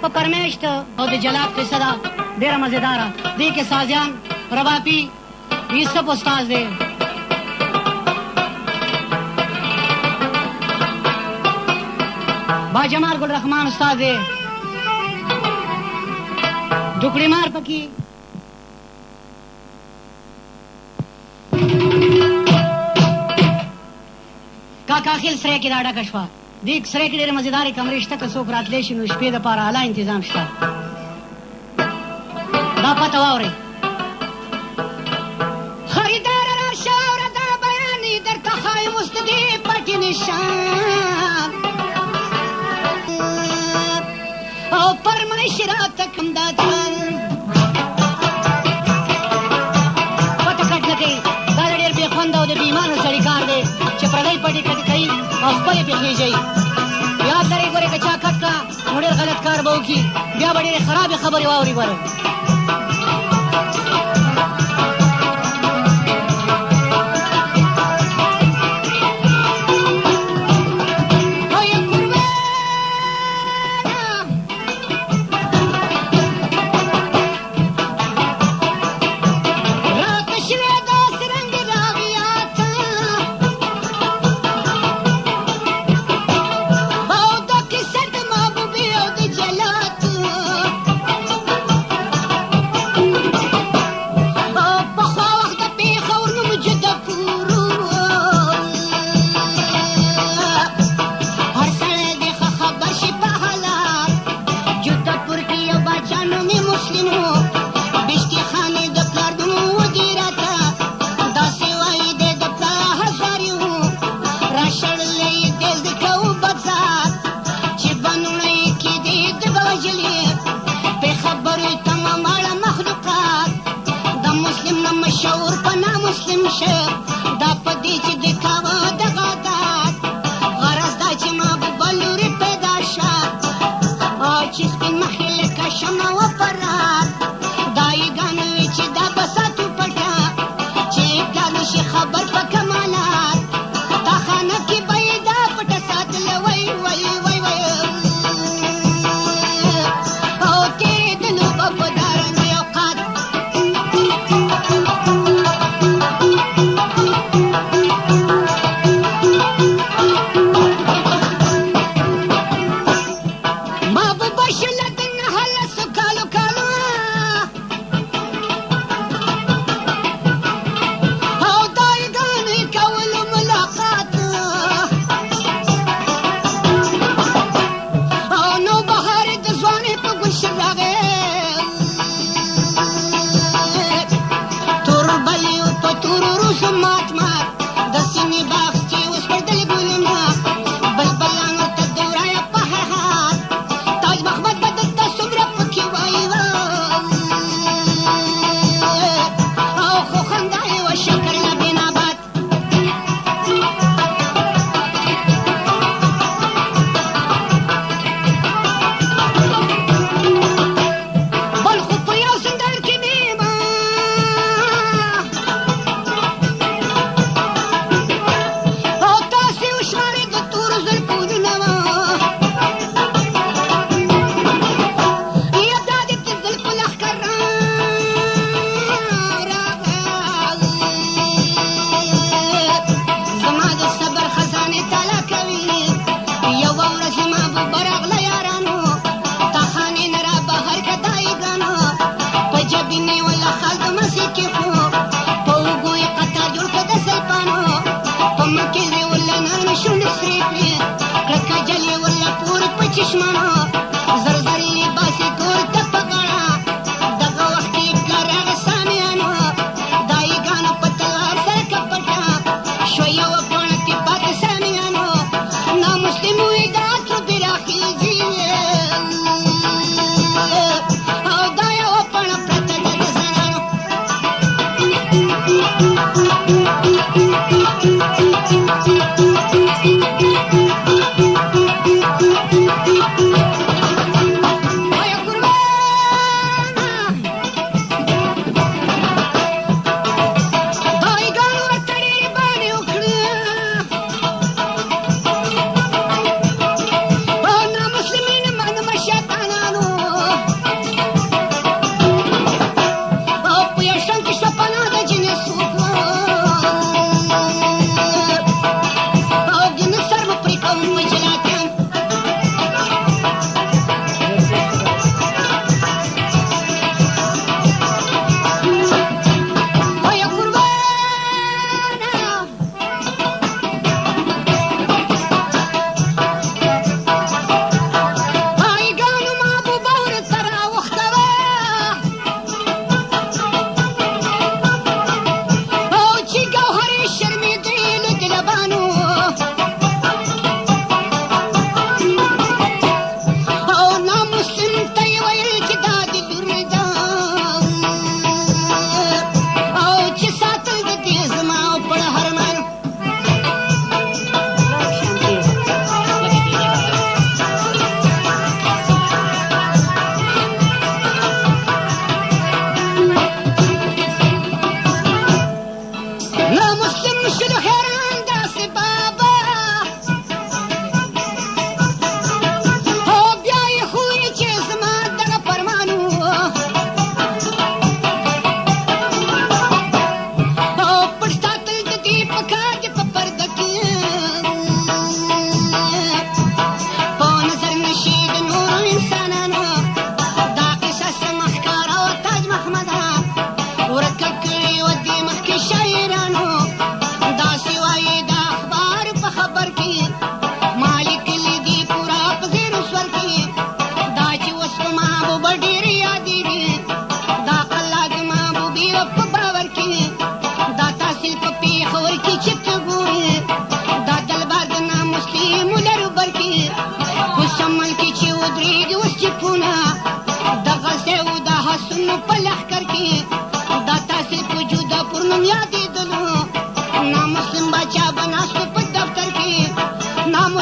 په پرمیشت او د جلات قصه ده ډېره مزېداره. دې کې سازیان رباپي یوسف استاذ دی، باجمال ګل رحمان استاد دی، ډوکړي مار پکې کاکا خیل سره کې دا ډکه شوه. دې سره کې ډېرې مزېدارې کمرې شته، که څوک راتلی شي نو شپې دپاره اعلی انتظام شته. دا پته واورئ. خریدار راشه اوره دا بیانې درته ښایم اوس د دې پټې نشان او فرمایش راته کوم دا ځان پټه کټ نه کوي. دا د ډېر بې خونده او د بې ایمانو سړي کار دی چې پردی پټې کټې کوي او خپلې پې خېژوي. یاد لرئ ګورې که چا کټ کړه نو ډېر غلط کار به وکړي، بیا به ډېرې خرابې خبرې واوري. ګورئ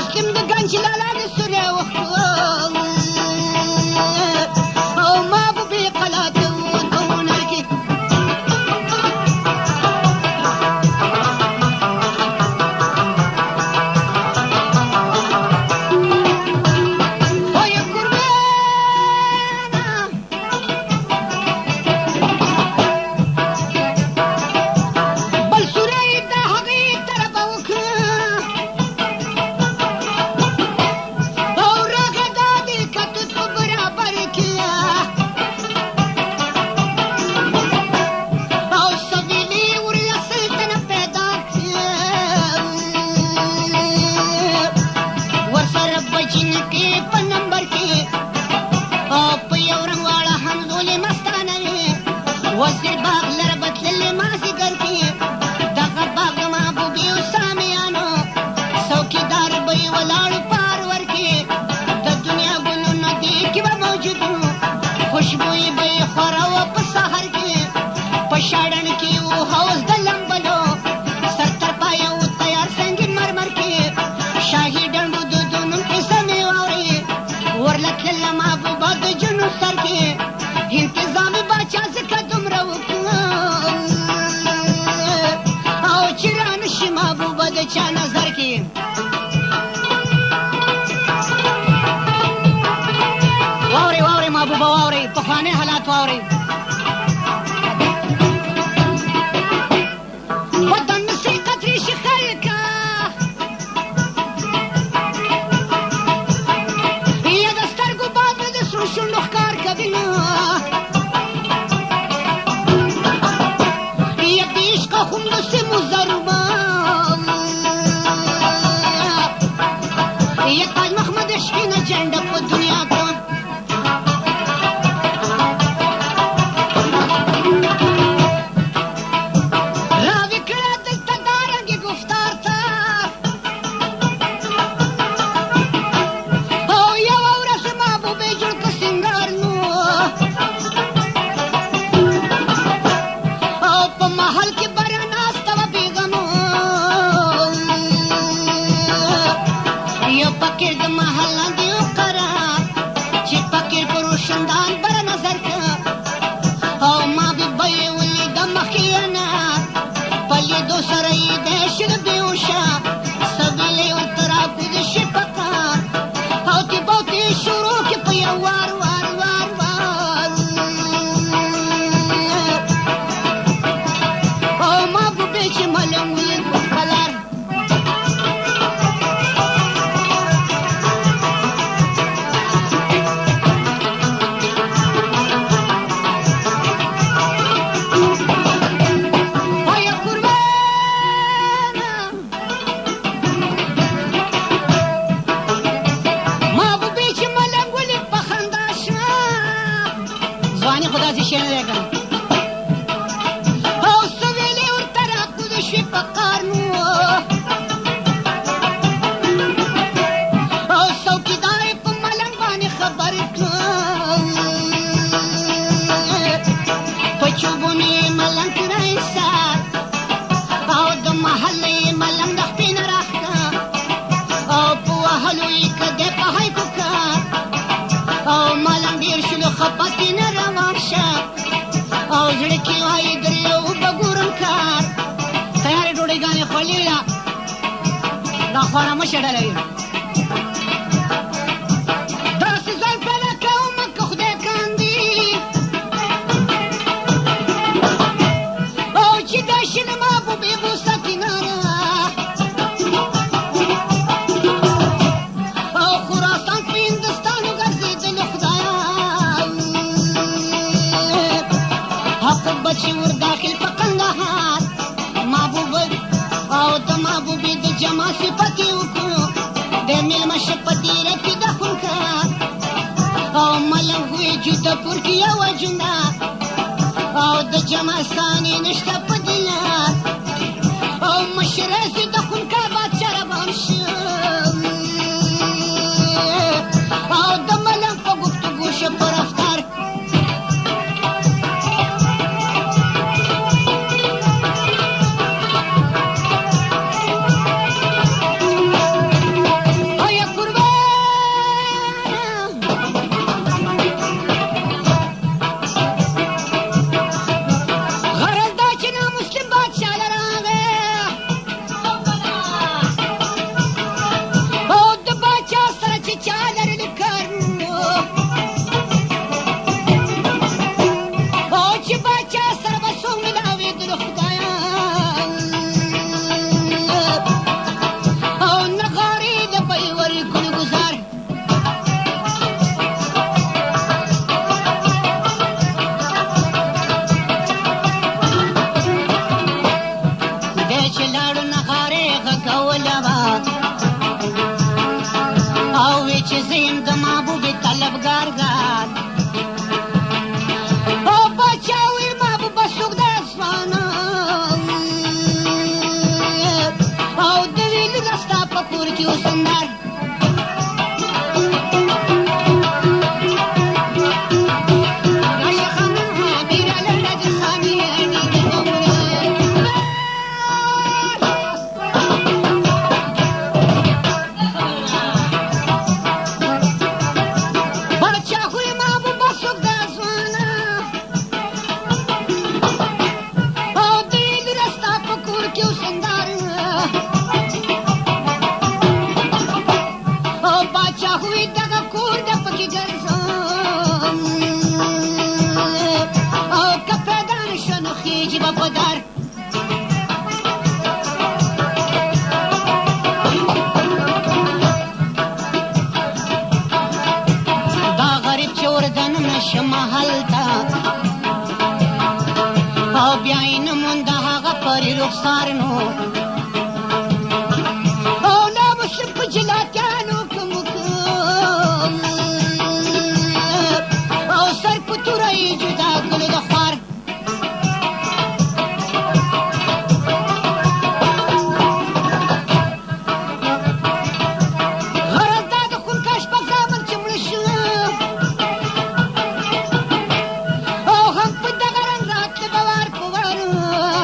مسلم د ګنج لالا د سوری وختو او محبوبې قلا ته ورکوونه کې وزیر باغ لره بتللې مازدیګر کې دغه باغ د محبوبې او سامیانو څوکیدار به یې ولاړ پارور کې د دنیا ګلونه دې کې به موجود وو خوشبویي به یې خوره وه په سهر کې په شاړن کې و حوض د لمبلو سر تر پایه و تیار سنګین مرمر کې شاهي ډنډو د دونو کیسه مې واورې ورله تلله محبوبه د جنوب سر کې انتظامي باچا ځکه دومره وکړه او چې رانشي محبوبه د چا نظر کې واورئ واورئ محبوبه واورئ پخواني حالات واورئ وطن سي قطرې شي خلکه یا د سترګو باد مې د سرو شونډو ښکار کوینه خمسمو ضربه یا تاج محمد شپینه جنډه په دنیا کې راوي کړه دلته دارنګې گفتار ته او یوه ورځ محبوبې جوړ که سینګار نو او په محل کې فقیر د محل لاندې وقرار چې فقیر په روشندان بره نظر که او ما به یې ولیده مخکې انار په لیدو سره یې دی شل بېهوشه سبیلې ورته راکوز شي په قار او تیبوتې شروع کړي په یو وار وار وار وار او محبوبې چې ملنګ ولید په خپلار خدا دې شی نه دی کړی او سویلې ورته راکوز شوې په قار نو او څوکیدار یې په ملنګ باندې خبر کړ په چوبونو یې ملنګ کړی سار او د محله یې ملنګ د خپې نه راښکه او په وهلو یې که دی په هیکو کار او ملنګ ډېر شلو خپتې نه روان شه او زړه کې وایي درې اوبه ګورم کار تیارې ډوډۍ خوړلې ده دا خواړه مه شډلوي داسې ځای پیدا کومه که خدای کاندي او چې دا شي د محبوبې غوسه کناره او خراسان په هندوستان وګرځېدلې خدایا حق بچي ور داخل په قندهار محبوبه او د محبوبې د جما صفت یې وکړو د مېلمه شپه تېره کې د خونکار او ملنګ وې جوته پور کې یوه جنده او د جما ثانې نشته په دلار او مشره زوی د خونکار بادشاه روان شو او د ملنګ په گفتگو شو په رفتار طلبګار ګار او باچا وی ما به بسوک د اسمانه او د ویلو د ستا په کور کې اوسندار رخسارنو او لا بشرب جلاتانو كمكم او سر كتوري جدا كل دخار غرض دا دخول كاش بزامن چملشو او هم بدغرن رات لبوار كوارو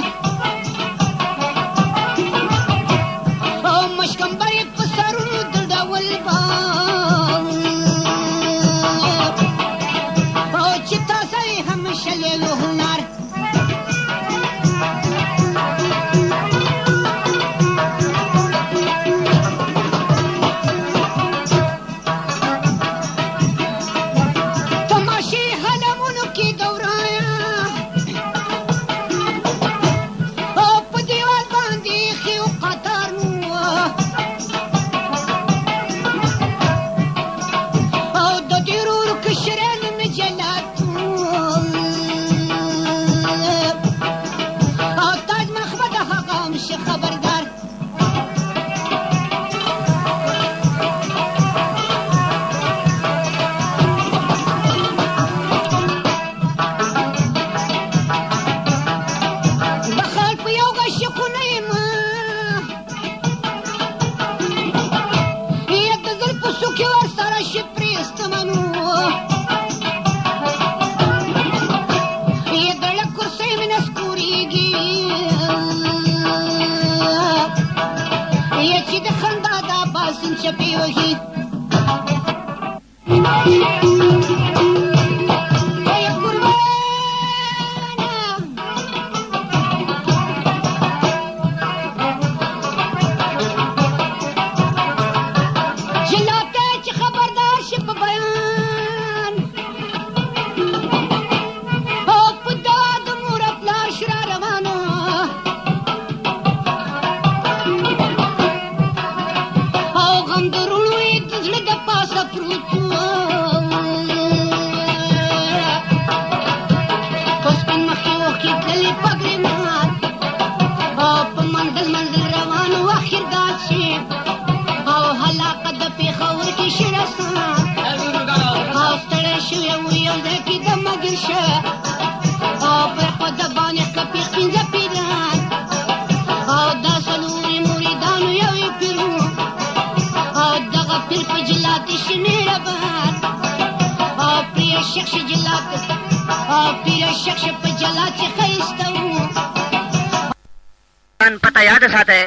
पता याद साथ है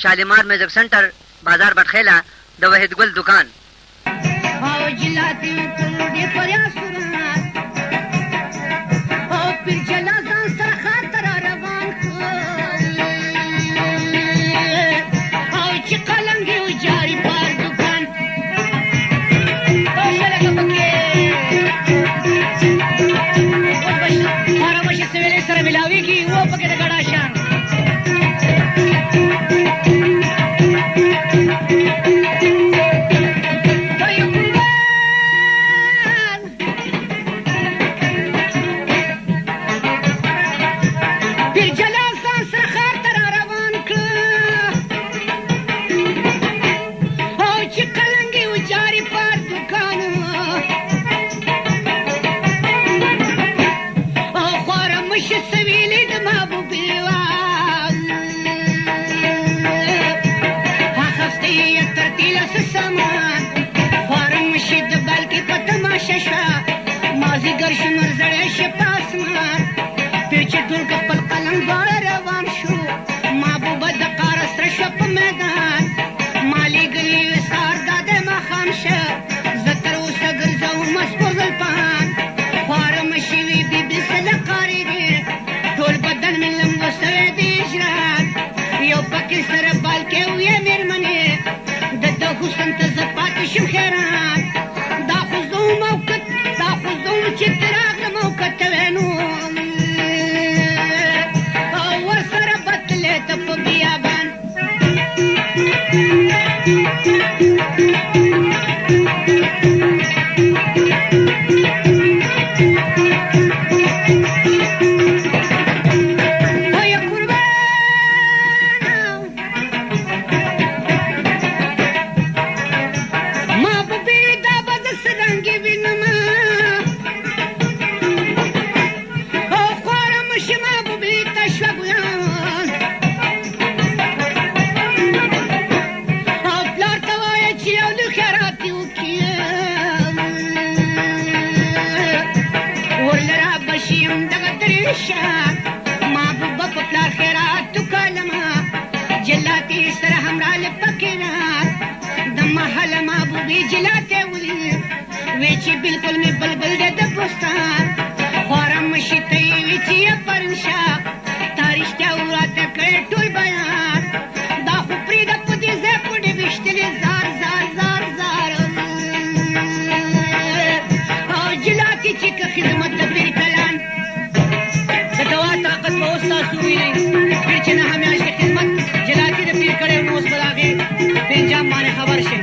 शालीमार म्यूजिक सेंटर बाजार बटखेला द वहीद गुल दुकान मिलावी की वो पकड़ गड़ा शान ورېږلي سهار دا د ماښام شه زه تر اوسه ګرځوم سپور زلفان خواره مه شوي بېبي سله قارېږي ټول بدن مې لمبو سوی د اجرات یو پکې سره بال کې ویې مېرمنې د ده حسن ته زه پاتې شم حیران دا خو زه وم چې ترې راغلم او کتلی نو ورسره بتلی ته په بیابان محبوبه په پلار خیرات تو کالمه جلاتې سره همراله پکې رات د محله محبوبې جلاتې ولي وی چې بلکل مې بلبل دی د بستان خواره مشي ته یې وي چې یې پرنشه تا رښتیا وراته کړی ټول بیان دا خو پرېږده په دې ځای پوډې ویشتلې زار زار زار زار او جلاتې چې که خدمت د پیر کلان طاقت به اوس تاسو ووینئ پیر چې نهه میاشتې خدمت جلاتي د پیر کړی نو اوس به د هغې په انجام باندې خبر شئ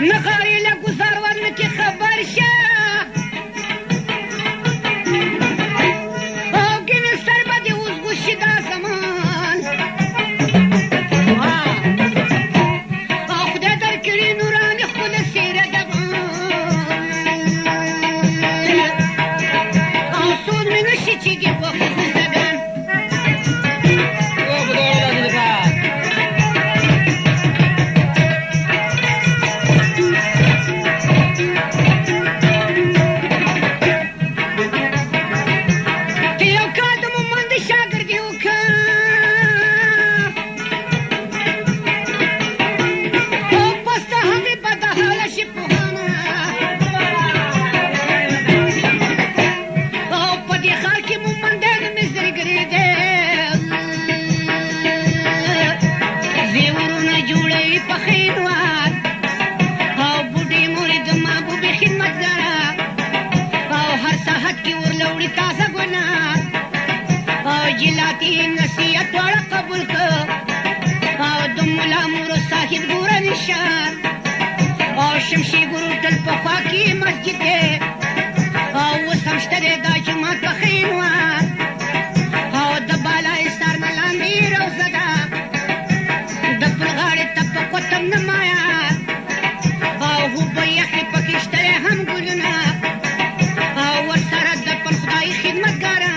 نغاري له ګزار ورنه کې خبر شه او ګینې سر به دې اوس غوشي دا زمان او خدای درکړي نوراني ښکله څېره دبان او سود مې نشي چېږي په خزدګان جلاتي نصیحت دواړه قبول کړ او د ملا مور صاحب ګوره نشان او شمشي ګورو تل پخوا کې مسجد دی او اوس هم شته دی دا جومات په خینوار او د بالای سر نه لاندې روضه ده د پل غاړې ته په قطب نه مایات او هوبه یخې پکې شته دی هم ګلونه او ورسره د پل خدای خدمتګاران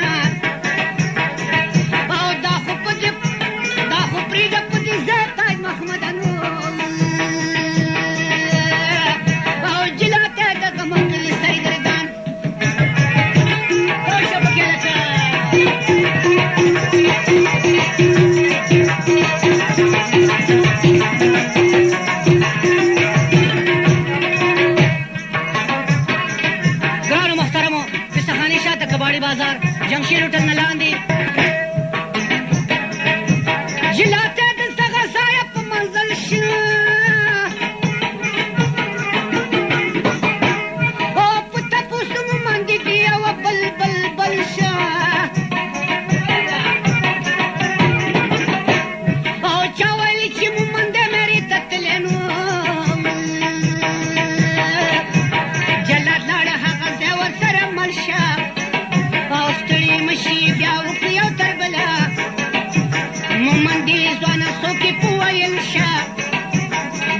بازار جمشید هوټل نه لاندې جلاته د څنګه سایه په منزل شه او په تاسو مو من شه او ستړي مشي بیا وکړي یو تر بله مومن دې ځوانه څوک یې په ویل شه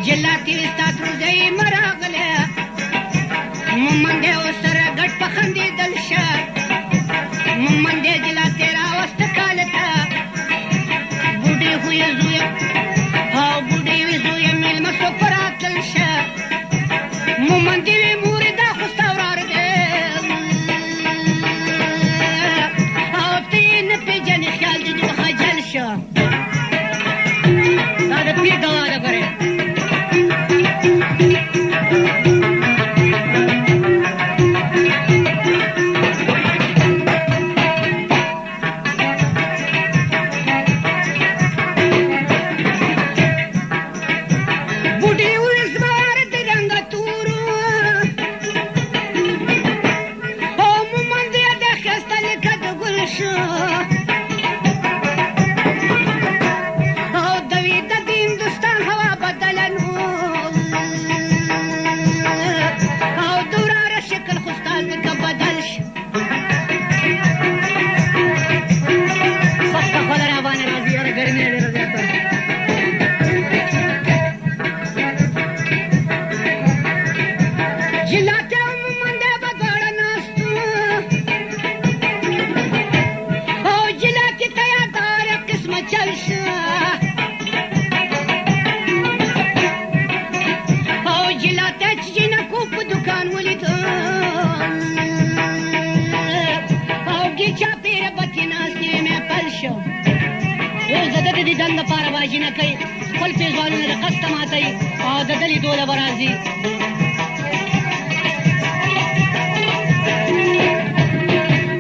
جلاتې ستا تر ځای مه راغله مومن دې ورسره ګډ په خندېدل شه مومن دې جلاتې راوسته کاله ته بوډۍ خویه زویه او بوډۍ وې زویه مېلمه څوک په راتلل شه مومن دې وې مورې دا خو ستا ورار دی او ته یې نه پېژنې خیال دې دې خجل شه دا د پیر دوا ده ګورې دن دپاره باجي نه کوي خپل پېزوانونه د قصده ماتوي او د ده لیدو له به راځي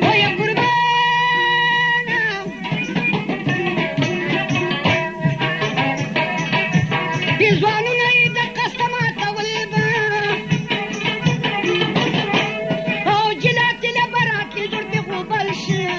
وایه قربانه پېزوانونه یې د قصده ماتول به او جلاتې له به راتلې جوړ پې غوبل شه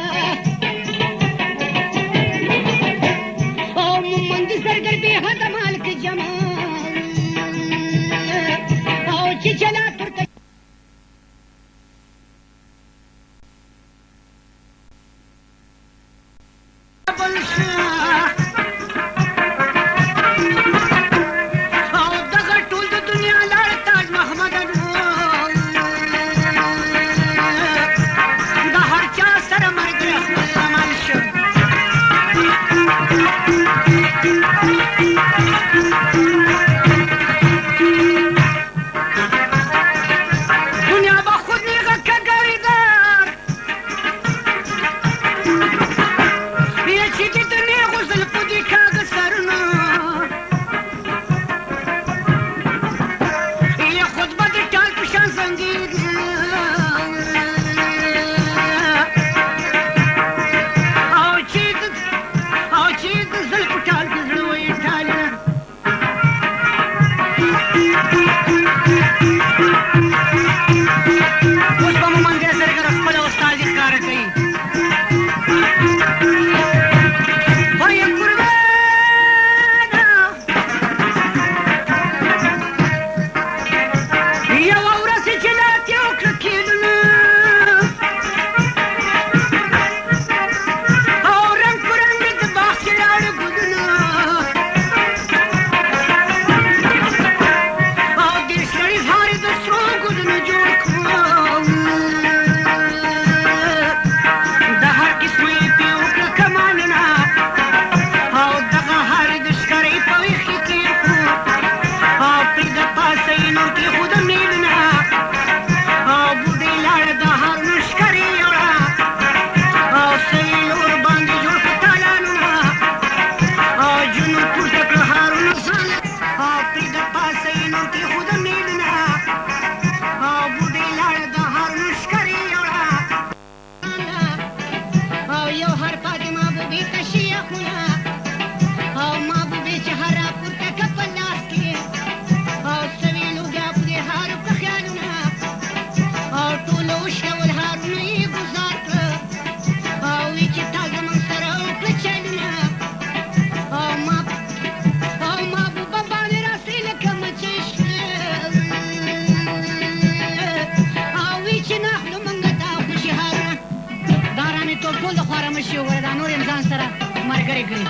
ټول د خواره مشي وګوره دا نور یې ځان سره ملګري کړي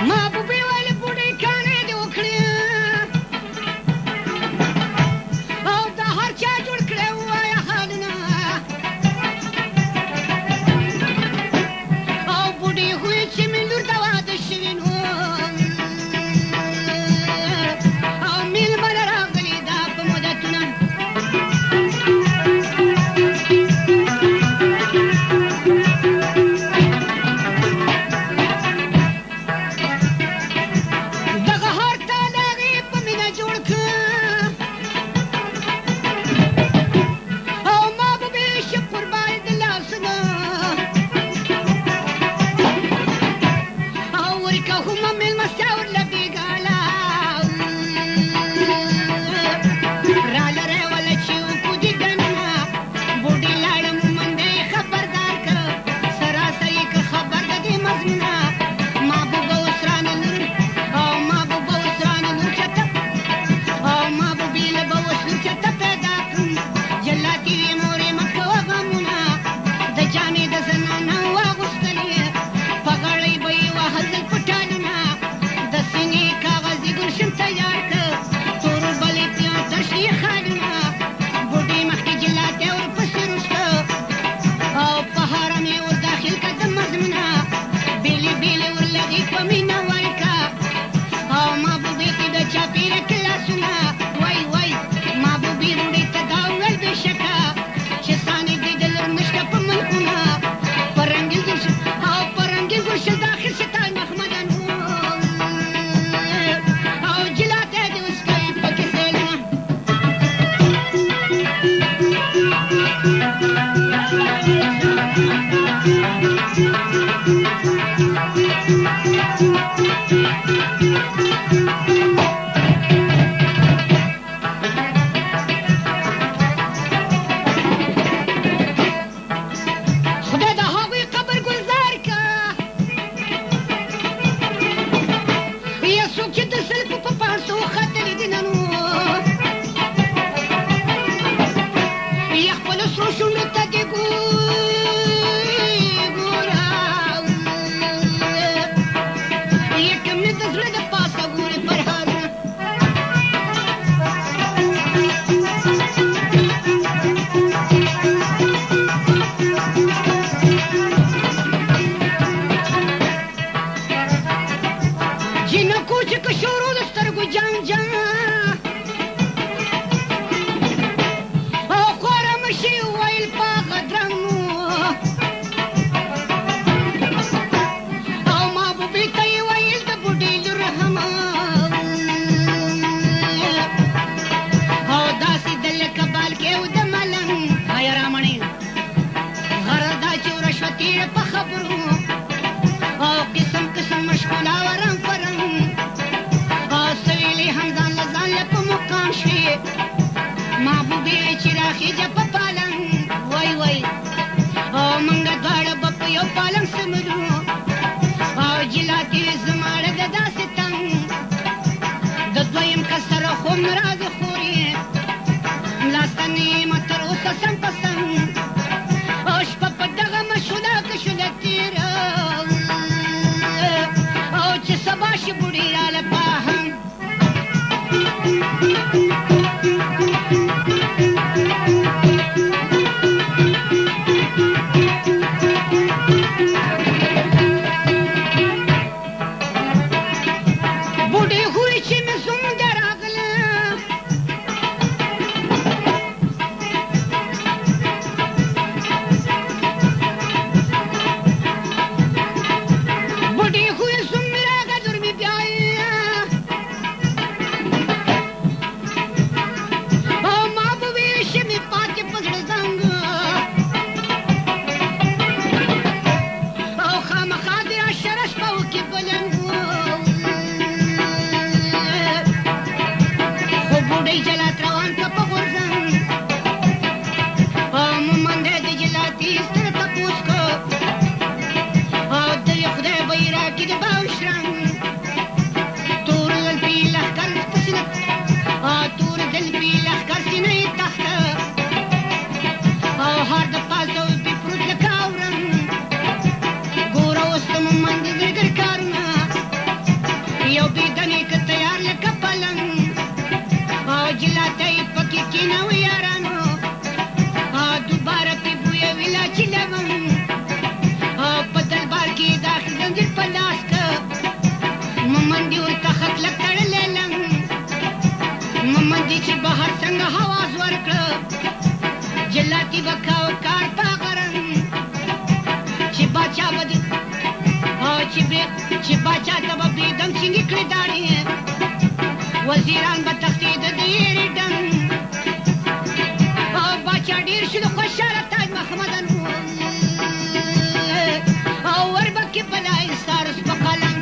محبوبې ویلې بوډۍ کانې دې وکړې او د هر چا جوړ کړی ووایه حالونه او بوډۍ وویل چې مې لور د واده شوې نو او مېلمه له راغلي دا په مدتونه دغه هر تا د هغې په مینه جوړ کړه او ما به بې شي قربان د لاسونه او ورکومه مېلمستیا ورله بېګاله راله وله چې وکودي دننه بوډۍ لاړه مومنده یې خبردار کړه سراسري که خبر د دې مضمونه محبوبه اوس رانه لور او محبوبه اوس رانه لور چته او محبوبې له به اوس لور چته پیدا کړم جلاتي وې مورې مه کوه غمونه د جامې د زنانه واغوستلې په غاړۍ به یې وهل په ټالونه د سینې کاغذي ګلشن تیار کړ تورو بلې پیان تشې خالونه بوډۍ مخکې جلاتی ورپسې روسته او په حرم یې ور داخل کړه د مضمونه بېلې بېلې ورلغې په مینه ورکړه او محبوبې ته د چاپېره کلاسونه وای وای محبوبې بوډۍ ته دا وویل بېشکه چې سانې دې د لور نشته په ملکونه په رنګین ګلشن او په رنګین ګلشن داخل شتان محمدن او جلاتی دې اوس کوي پکې سیلونه خدای د هغوی قبر ګلزار که یا څوک چې د سلفو په پانسو ختلي دي نن یا خپلو سرو شونډو ته دې ګوره یا کوم نه د زړه د پاسه ګورې فرهادونه جنکو چې که شورو د سترګو جنګ جنګ او خواره مشي ویل په غدرنګ او محبوبې ته یې ویل د بوډۍ لور هم او داسې د لکه بال کې و د ملنګ آیا رامڼې غرض دا چې ورشوت یې په خبرو او قسم قسم مشغوله و رنګ په رنګ او سویلې هم ځان له ځان له په مقام شوې محبوبې چې راخېجه په پالنګ وای وای او منګه دواړه به په یو پالنګ سمرو او جلاتی زماړه د داسې تنګ د دویم کس سره خو مرازې خورې لاسته نیمه تر اوسه سم په سم او شپه په دغه مشوله که شوله تېره او چې سبا شي بوډۍ راله پاهم بوډۍ وویل چې مې زمونږ راغله بوډۍ وویل زمونږ راغله لور مې بیایه او ما به ویل چې مې پاتې په زړه زنګ او خامخا دې راشره شپه وکړي بلنګ خو بوډۍ جلات روان که په غورځنګ او مومنده د جلاتي ستر تپوس کو او د یې خدای به یې راکړي د باوشرنګ تور زلفې لښکر په سینه او تور زلفې لښکر سینه یې تخته جلاته یې پکې کېنوه یارانو دوباره پې بویوي لا چې لګم په دربار کې داخل زنځیر په لاس که ممندي ورته خط لږ تړلی لم ممندي چې بهر څنګه حواس ورکړه جلاتي به کاوه کار په هغه رنګ چې باچا به چې باچا ته به بېدم چینګې کړې داړې وزیران به تښتېده د یېرې ډنګ باچا ډېر شو د خوشحاله تاج محمدن او وربکې بلای سارس په قلم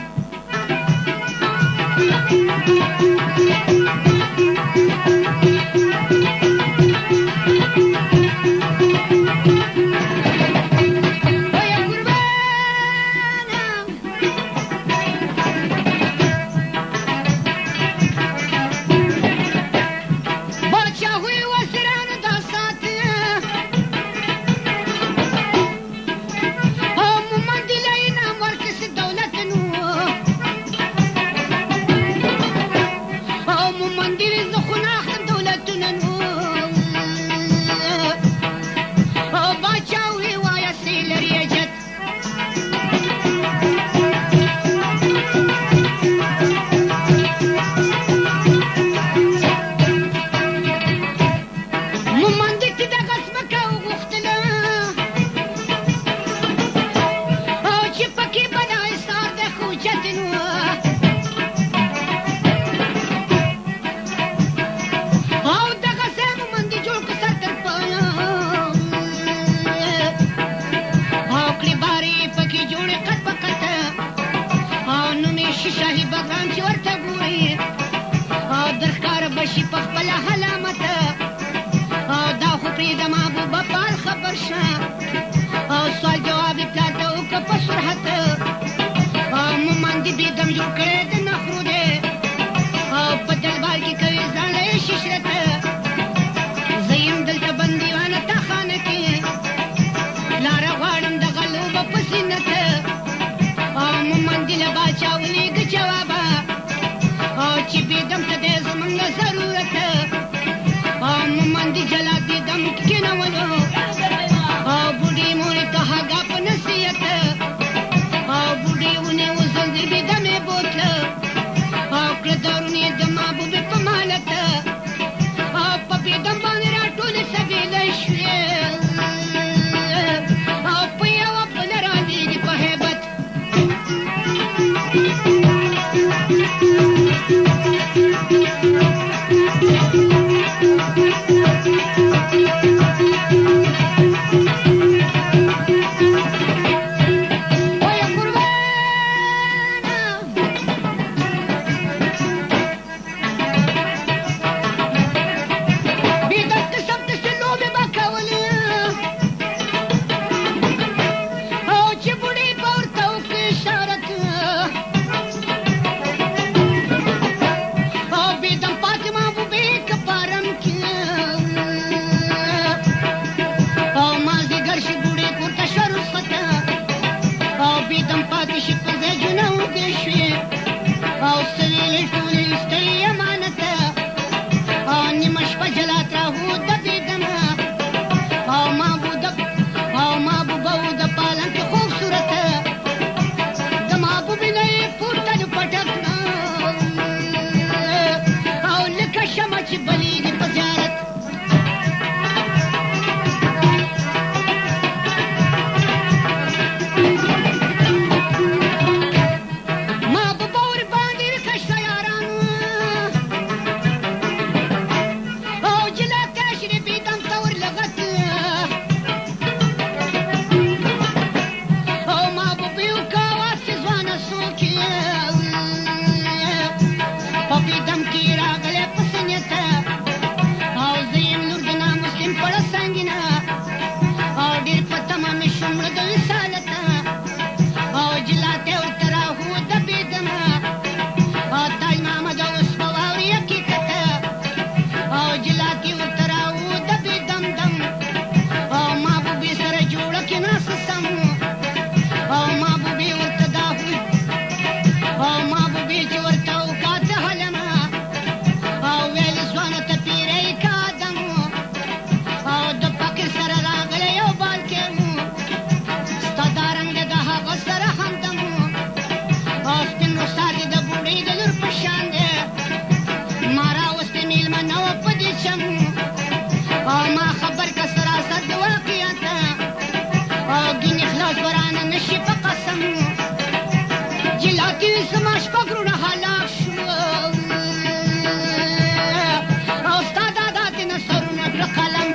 ما بو بیچ ورته وکاته حلمه او ویل ځوانه ته پیره زما شپږ وروڼه هلاک شول او ستا دادا تېنه سرونه کړه قلم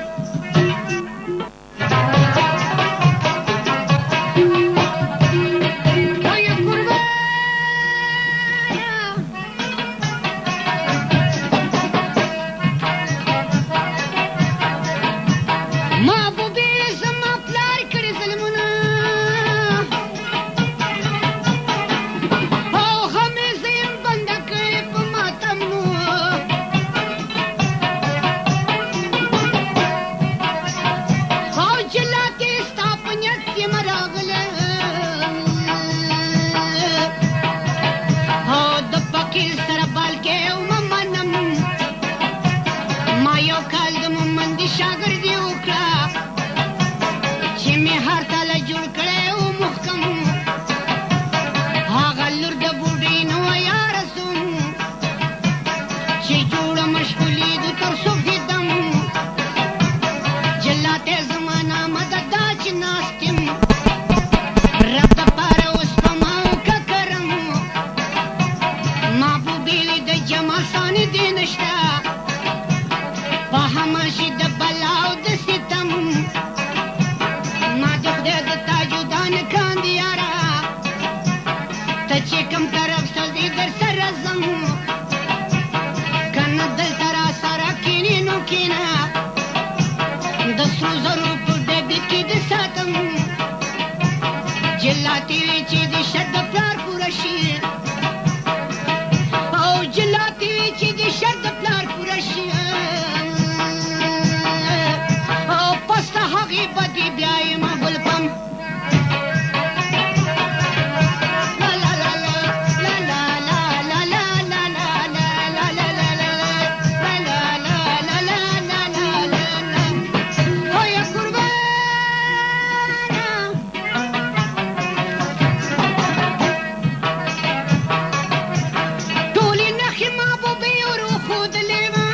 شاګردي وکړه چې مې هر تله جوړ کړی و محکم هغه لور د بوډۍ نه وه یاره سوم چې جوړه مشغولېدو تر صبحېدم جلاتی زما نامه ده دا چې ناست یم رب دپاره وسپما او که کرم محبوبې د جمال ثاني دې نشته په هماشي د بلا او د ستم ما د خدای د تا جدا نه کاندي یاره ته چې کوم طرف سوځې در سره ځم که نه دلته را سره کښېنې نو کښېنه د سرو زرو په ډبې کې د ساتم جلاتې وې چې د شر د پلار پوره شي او جلاتې وې چې د شر د پلار پوره شي هغې بدې بیا یم ګلپم ټولې نښې محبوبې وروښودلې وه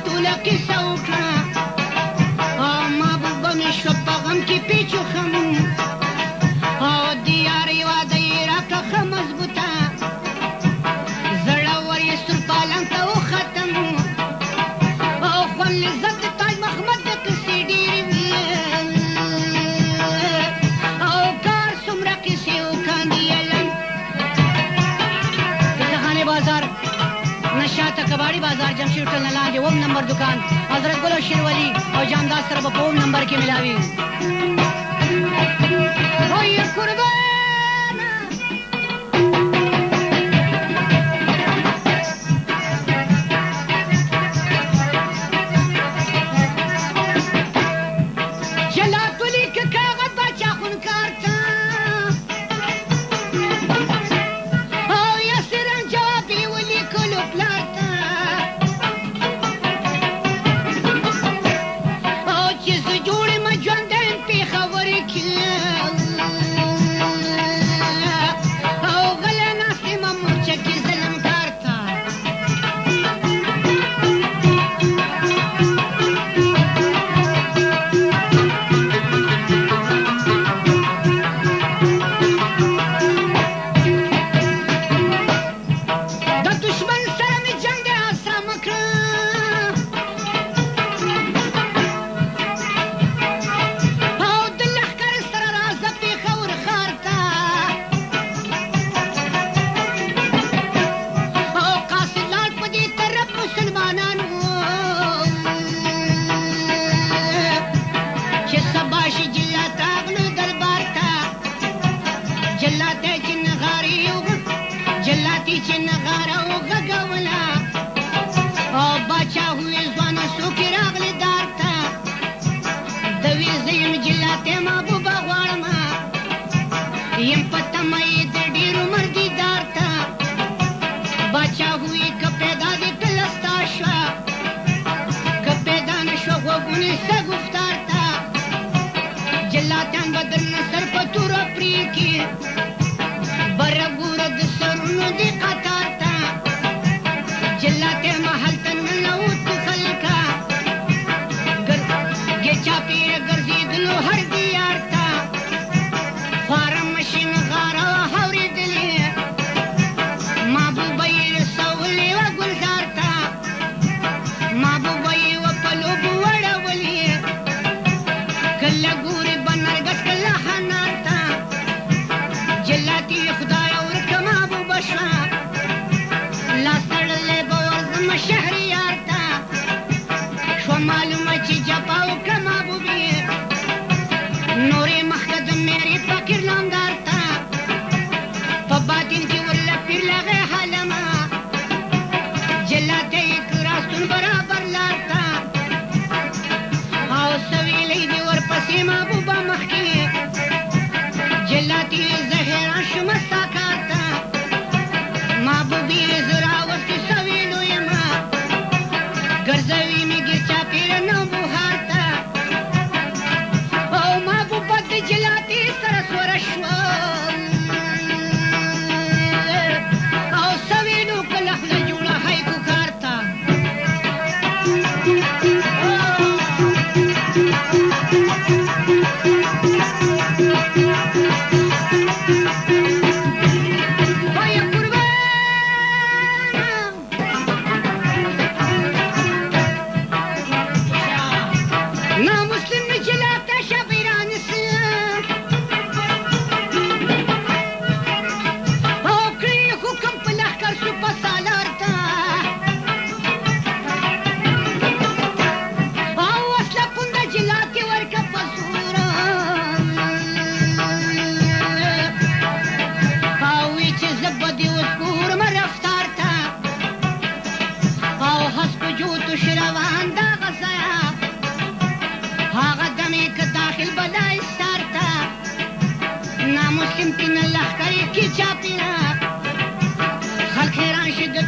ټوله قصه وکړه او محبوبه مې شوه په غم کې پیچ وخم او د یارۍ واده یې راکړه ښه مضبوطه زړور یې سور پالنګ ته وختم او خوند لذت د تاج محمد د قصې ډېرې وې او کار څومره قصې وکاندېلم کیسهخانې بازار نشاته کباړي بازار جمشید هوټل نه لاندې 9 نمبر دکان حضرت ګل او شیروالي او جامداد سره به په 9 نمبر کې ملاوي وای قربانه جلات ولی که کاغذ باچا خونکار تا او یاسران جوابی ولی کلو پلار تا او چې زه جوړ ما ژوند په خبرې کې او غله ناستې ما مورچه کې ظلم کار تا د دشمن سره مې جنګ د اسام کړه او د لښکر سره راځه پېښور ښار ته او قاصد لاړ په دې طرف مسلمانانو چې سبا شي جلات راغلو دربار ته جلاتې چې نغارې جلاتې چې نغاره وغږوله او باچا وویل محبوبه غواړم یم په تمه یې د ډېرو مردیدار ته باچا ووی که پیدا دې کله ستا شوه که پیدا نه شوه غوږونې سه گفتار ته جلاتیان به درنه سر په توره پرېږي بره ګوره د سرونو دې قطار ته جلاتې محل ته ننوتو خلکه چاپیره ګرځېدلو هر دیار ته خواره مشین غاره هورېدلې محبوبه یې رسولې وه ګلزار ته محبوبه یې وه په لوبو وړولې کله ګورې به نرګس کله حنار ته جلاتي خدایه ورکه محبوبه شوه لاس تړلی به ورځم شهریار ته شوه معلومه چې جپا وکړه محبوبې نورې مخکې د میرې فقیر نامدار ته په باطن کې ورله پیر لغې حالمه جلاته یې کراستون برابر لار ته او څه ویلی دې ورپسې محبوبه مخکې جلاتي زه حیران شومه ستا کار ته محبوبې زه راوستې څه ویلو یمه ګرځوي مې ګیر چاپېره نوبهار ته او محبوبه د جلاتي سره سوره شوه او څه ویلو کله خوله جوړه هیکو کار ته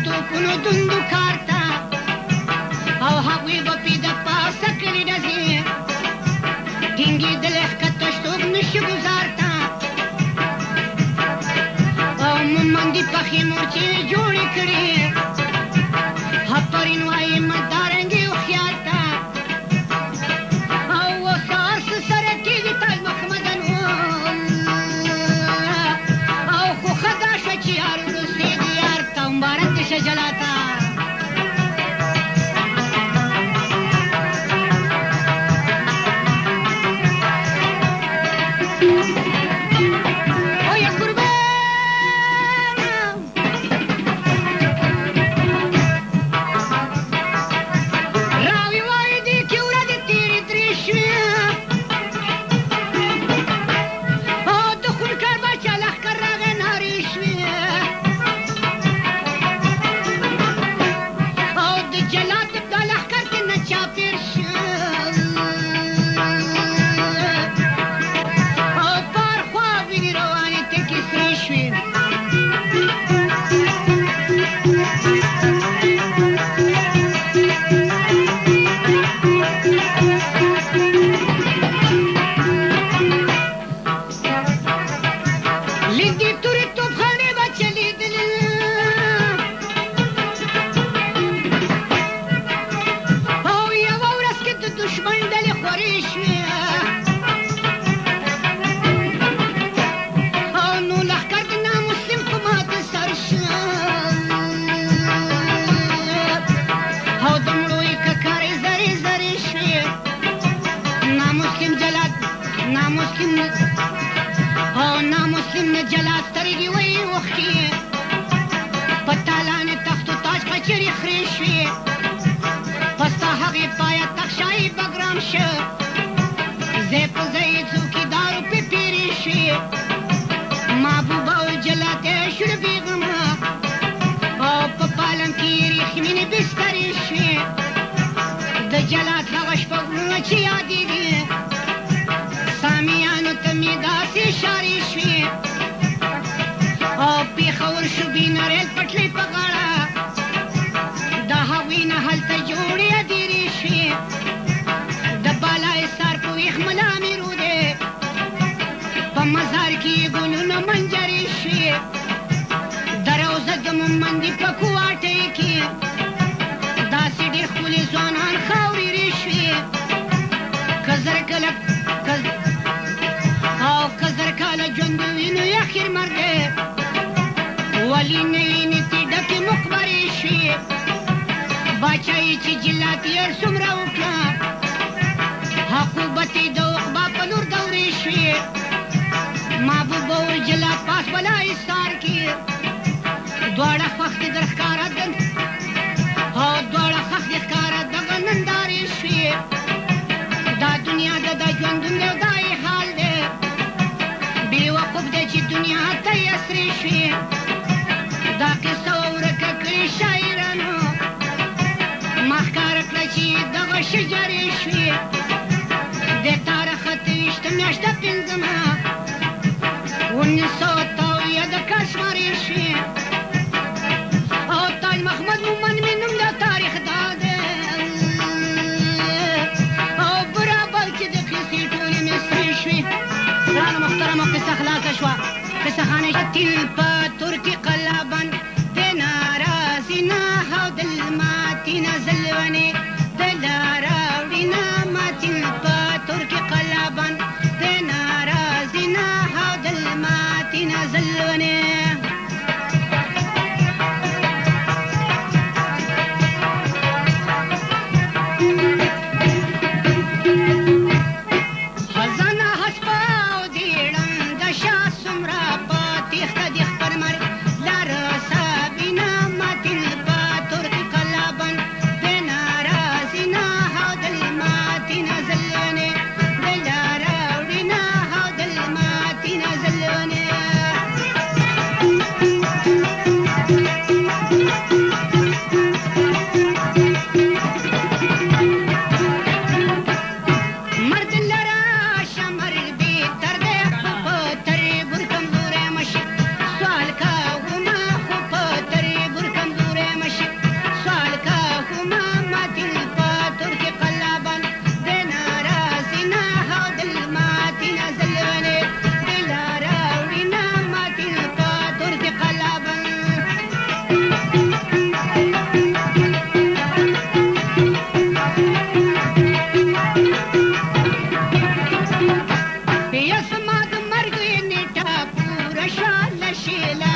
توپونو دوندو کار ته او هغوی به پې د پاسه کړي ډزې ټینګېدلی ښکته شتوب نشي ګزار ته او مومندې پخې مورچې جوړې کړي هپرین وایي مدارنګې هوښیار ته او اوس هر څه سره کېږي تاج محمدن او خو ښه دا شوه چې یار ورسېږي یار ته مبارک دې شه جلاته جلات هغه شپږ چې یادېږي سامیان دوی نریل پټلۍ په غاړه د هغوی نه هلته جوړې هدیرې شوې د بالای سر په ویښ ملا میرو دی په مزار کې یې ګلونه منجرې شوې د روضه د مومندي په کوواټۍ کې داسې ډېر ښکلي ځوانان خاورې شوې او که زر کاله ژوند وینو اخر مرګ دی ولې نه وینې تې ډکې مقبرې شوې باچایي چې جلات یې څومره وکړه حقوبت یې د عقبا په لور دورې شوې محبوب ور جلات پاس بلای سار کې دواړه خوښ دې در ښکاره او دواړه خوښ دې ښکاره دغه نندارې شوې دا دنیا د دا ژوندون دی او دا یې حال دی بې وقوف دی چې دنیا ته یې اسرې شوې دا قصه ورکه کړې شاعرانو ما ښکاره کړه چې دغه شجرې شوې د تاریخ اته ویشته میاشته پنځمه 1900 د کال شمارې شوې او تاج محمد مومند مې نوم د تاریخ دا دی او برابر کې د قصې ټولې مې سرې شوې ګرانو محترمو قصه خلاصه شوه قصه خانه تل په ترکي قلابن د ناراضي نه او د الماتي نه زلونې د لاراوړي نه ماتل په ترکي قلابن د ناراضي نه او د الماتي نه زلونې Sheila